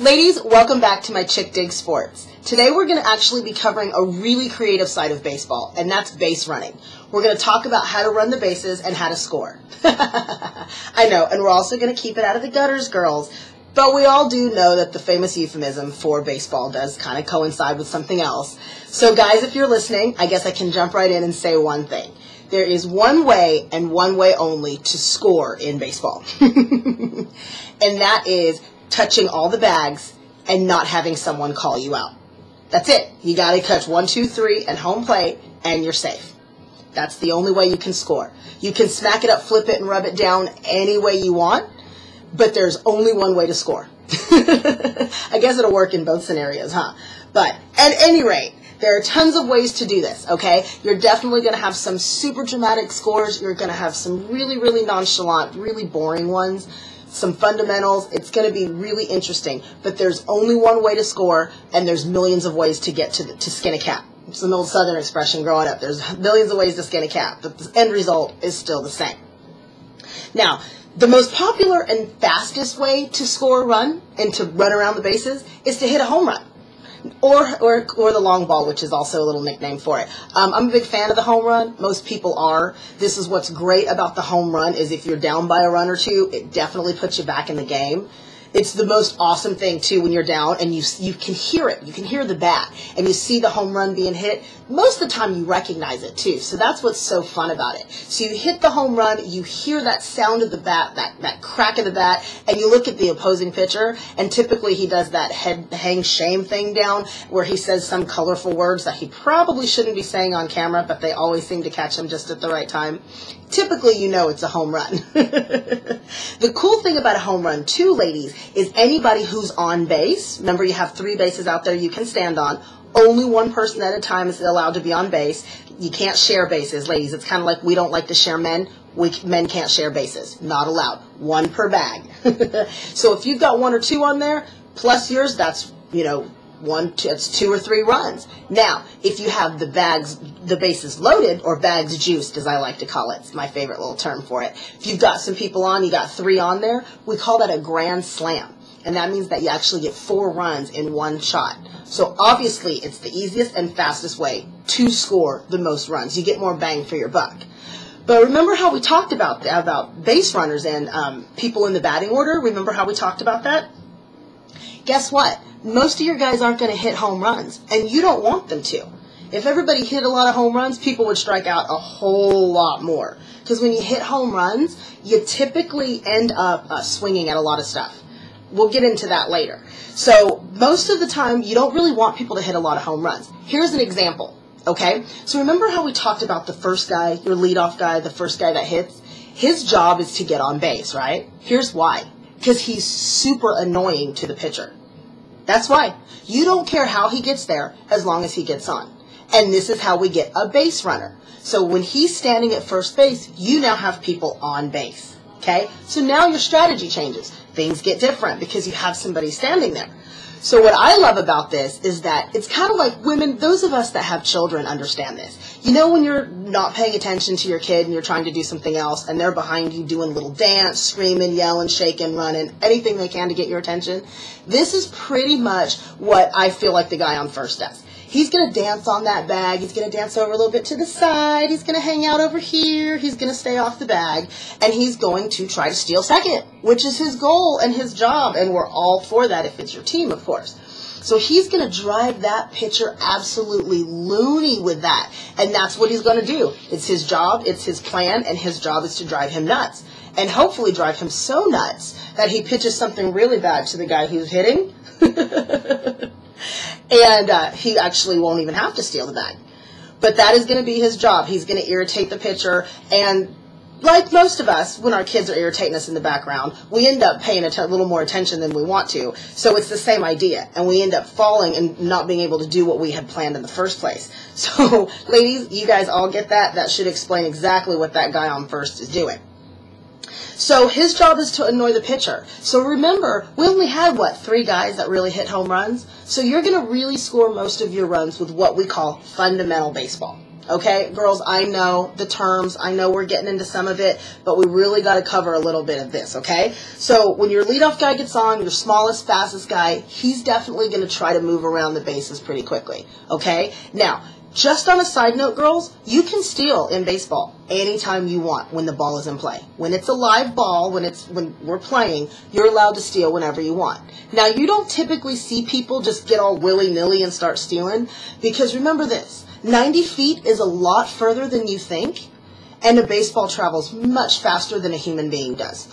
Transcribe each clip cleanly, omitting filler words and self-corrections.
Ladies, welcome back to my Chick Dig Sports. Today we're going to actually be covering a really creative side of baseball, and that's base running. We're going to talk about how to run the bases and how to score. I know, and we're also going to keep it out of the gutters, girls. But we all do know that the famous euphemism for baseball does kind of coincide with something else. So guys, if you're listening, I guess I can jump right in and say one thing. There is one way and one way only to score in baseball. And that is touching all the bags and not having someone call you out. That's it. You got to catch 1, 2, 3 and home plate and you're safe. That's the only way you can score. You can smack it up, flip it, and rub it down any way you want, but there's only one way to score. I guess it'll work in both scenarios, huh? But at any rate, there are tons of ways to do this, okay? You're definitely going to have some super dramatic scores. You're going to have some really, really nonchalant, really boring ones. Some fundamentals. It's going to be really interesting, but there's only one way to score, and there's millions of ways to get to skin a cat. It's an old Southern expression growing up. There's millions of ways to skin a cat, but the end result is still the same. Now, the most popular and fastest way to score a run and to run around the bases is to hit a home run. Or the long ball, which is also a little nickname for it. I'm a big fan of the home run. Most people are. This is what's great about the home run is if you're down by a run or two, it definitely puts you back in the game. It's the most awesome thing, too, when you're down and you can hear it. You can hear the bat and you see the home run being hit. Most of the time, you recognize it, too. So that's what's so fun about it. So you hit the home run, you hear that sound of the bat, that crack of the bat, and you look at the opposing pitcher, and typically he does that head hang shame thing down where he says some colorful words that he probably shouldn't be saying on camera, but they always seem to catch him just at the right time. Typically, you know it's a home run. The cool thing about a home run, too, ladies, is anybody who's on base, remember you have 3 bases out there you can stand on, only one person at a time is allowed to be on base. You can't share bases, ladies. It's kind of like we don't like to share men. Men can't share bases. Not allowed. 1 per bag. So if you've got 1 or 2 on there, plus yours, that's, it's 2 or 3 runs. Now, if you have the bases loaded, or bags juiced, as I like to call it, it's my favorite little term for it. If you've got some people on, you got 3 on there, we call that a grand slam. And that means that you actually get 4 runs in 1 shot. So obviously, it's the easiest and fastest way to score the most runs. You get more bang for your buck. But remember how we talked about base runners and people in the batting order? Remember how we talked about that? Guess what? Most of your guys aren't going to hit home runs, and you don't want them to. If everybody hit a lot of home runs, people would strike out a whole lot more. Because when you hit home runs, you typically end up swinging at a lot of stuff. We'll get into that later. So most of the time, you don't really want people to hit a lot of home runs. Here's an example, okay? So remember how we talked about the first guy, your leadoff guy, the first guy that hits? His job is to get on base, right? Here's why. Because he's super annoying to the pitcher. That's why. You don't care how he gets there as long as he gets on. And this is how we get a base runner. So when he's standing at first base, you now have people on base. Okay? So now your strategy changes. Things get different because you have somebody standing there. So what I love about this is that it's kind of like women, those of us that have children understand this. You know when you're not paying attention to your kid and you're trying to do something else and they're behind you doing a little dance, screaming, yelling, shaking, running, anything they can to get your attention? This is pretty much what I feel like the guy on first does. He's going to dance on that bag. He's going to dance over a little bit to the side. He's going to hang out over here. He's going to stay off the bag. And he's going to try to steal second, which is his goal and his job. And we're all for that if it's your team, of course. So he's going to drive that pitcher absolutely loony with that. And that's what he's going to do. It's his job. It's his plan. And his job is to drive him nuts. And hopefully drive him so nuts that he pitches something really bad to the guy who's hitting. And he actually won't even have to steal the bag. But that is going to be his job. He's going to irritate the pitcher. And like most of us, when our kids are irritating us in the background, we end up paying a little more attention than we want to. So it's the same idea. And we end up falling and not being able to do what we had planned in the first place. So, ladies, you guys all get that? That should explain exactly what that guy on first is doing. So his job is to annoy the pitcher. So remember, we only had, 3 guys that really hit home runs? So you're going to really score most of your runs with what we call fundamental baseball. Okay, girls, I know the terms. I know we're getting into some of it, but we really got to cover a little bit of this, okay? So when your leadoff guy gets on, your smallest, fastest guy, he's definitely going to try to move around the bases pretty quickly, okay? Now, just on a side note, girls, you can steal in baseball anytime you want when the ball is in play. When it's a live ball, when we're playing, you're allowed to steal whenever you want. Now, you don't typically see people just get all willy-nilly and start stealing, because remember this, 90 feet is a lot further than you think, and a baseball travels much faster than a human being does.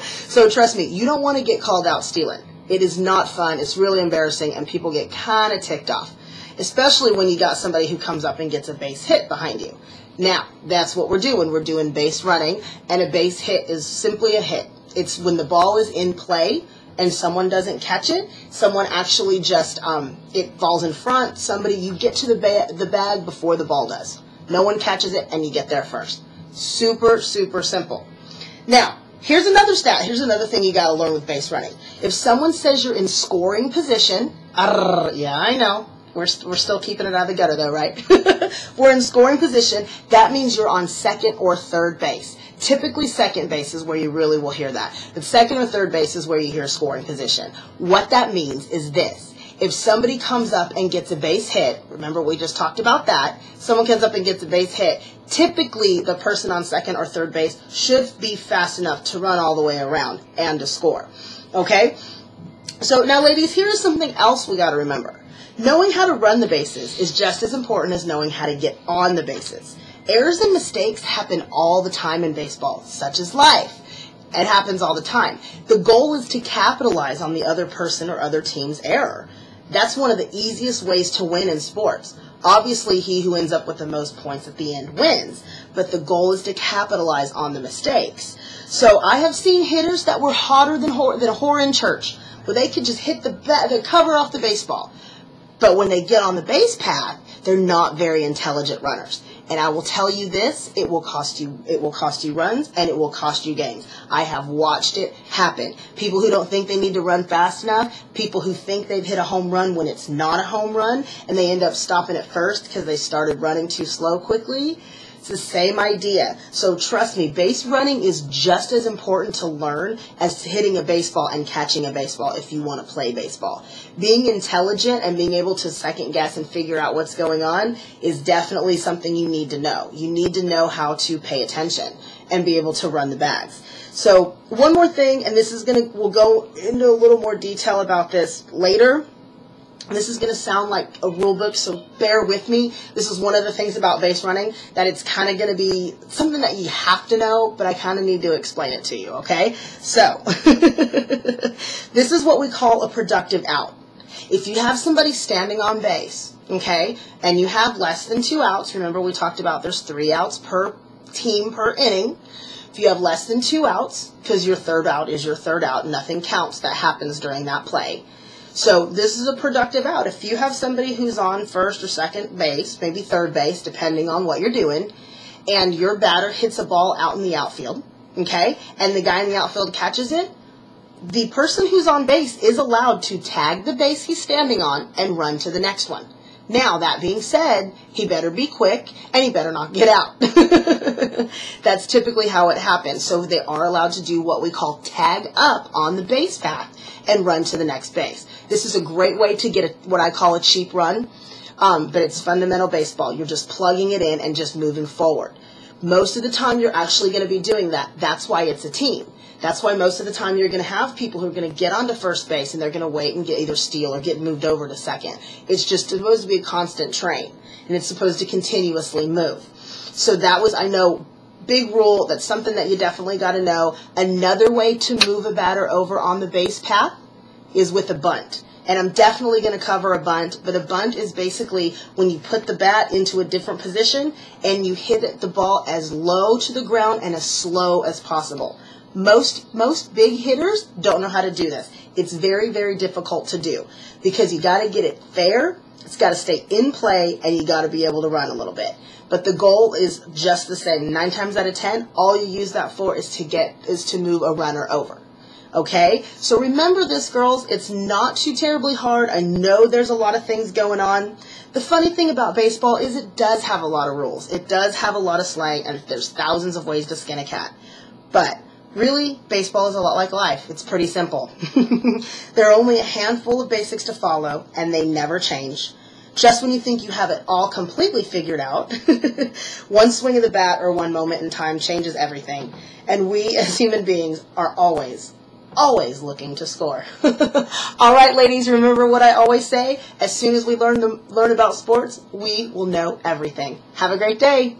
So trust me, you don't want to get called out stealing. It is not fun. It's really embarrassing, and people get kind of ticked off, especially when you got somebody who comes up and gets a base hit behind you. Now, that's what we're doing. We're doing base running, and a base hit is simply a hit. It's when the ball is in play and someone doesn't catch it, someone actually just, it falls in front, you get to the bag before the ball does. No one catches it, and you get there first. Super, super simple. Now, here's another stat. Here's another thing you got to learn with base running. If someone says you're in scoring position, yeah, I know. We're still keeping it out of the gutter, though, right? We're in scoring position. That means you're on second or third base. Typically, second base is where you really will hear that. But second or third base is where you hear scoring position. What that means is this. If somebody comes up and gets a base hit, remember we just talked about that, someone comes up and gets a base hit, typically the person on second or third base should be fast enough to run all the way around and to score. Okay? So now, ladies, here's something else we got to remember. Knowing how to run the bases is just as important as knowing how to get on the bases. Errors and mistakes happen all the time in baseball, such as life. It happens all the time. The goal is to capitalize on the other person or other team's error. That's one of the easiest ways to win in sports. Obviously, he who ends up with the most points at the end wins, but the goal is to capitalize on the mistakes. So I have seen hitters that were hotter than a whore in church, where they could just hit the cover off the baseball. But when they get on the base path, they're not very intelligent runners. And I will tell you this, it will cost you runs, and it will cost you games. I have watched it happen. People who don't think they need to run fast enough, people who think they've hit a home run when it's not a home run, and they end up stopping at first because they started running too slow quickly. It's the same idea. So trust me, base running is just as important to learn as hitting a baseball and catching a baseball if you want to play baseball. Being intelligent and being able to second guess and figure out what's going on is definitely something you need to know. You need to know how to pay attention and be able to run the bags. So one more thing, and we'll go into a little more detail about this later. This is going to sound like a rule book, so bear with me. This is one of the things about base running, that it's kind of going to be something that you have to know, but I kind of need to explain it to you, okay? So, this is what we call a productive out. If you have somebody standing on base, okay, and you have less than 2 outs, remember we talked about there's 3 outs per team per inning. If you have less than 2 outs, because your third out is your third out, nothing counts that happens during that play. So this is a productive out. If you have somebody who's on first or second base, maybe third base, depending on what you're doing, and your batter hits a ball out in the outfield, okay, and the guy in the outfield catches it, the person who's on base is allowed to tag the base he's standing on and run to the next one. Now, that being said, he better be quick, and he better not get out. That's typically how it happens. So they are allowed to do what we call tag up on the base path and run to the next base. This is a great way to get what I call a cheap run, but it's fundamental baseball. You're just plugging it in and just moving forward. Most of the time, you're actually going to be doing that. That's why it's a team. That's why most of the time you're going to have people who are going to get onto first base and they're going to wait and get either steal or get moved over to second. It's just supposed to be a constant train, and it's supposed to continuously move. So that was, I know, big rule. That's something that you definitely got to know. Another way to move a batter over on the base path is with a bunt. And I'm definitely going to cover a bunt, but a bunt is basically when you put the bat into a different position and you hit the ball as low to the ground and as slow as possible. Most big hitters don't know how to do this. It's very, very difficult to do because you got to get it fair, it's got to stay in play, and you got to be able to run a little bit. But the goal is just the same. 9 times out of 10, all you use that for is to move a runner over. Okay? So remember this, girls. It's not too terribly hard. I know there's a lot of things going on. The funny thing about baseball is it does have a lot of rules. It does have a lot of slang, and there's thousands of ways to skin a cat. But really, baseball is a lot like life. It's pretty simple. There are only a handful of basics to follow, and they never change. Just when you think you have it all completely figured out, one swing of the bat or one moment in time changes everything. And we as human beings are always looking to score. All right, ladies, remember what I always say. As soon as we learn about sports, we will know everything. Have a great day.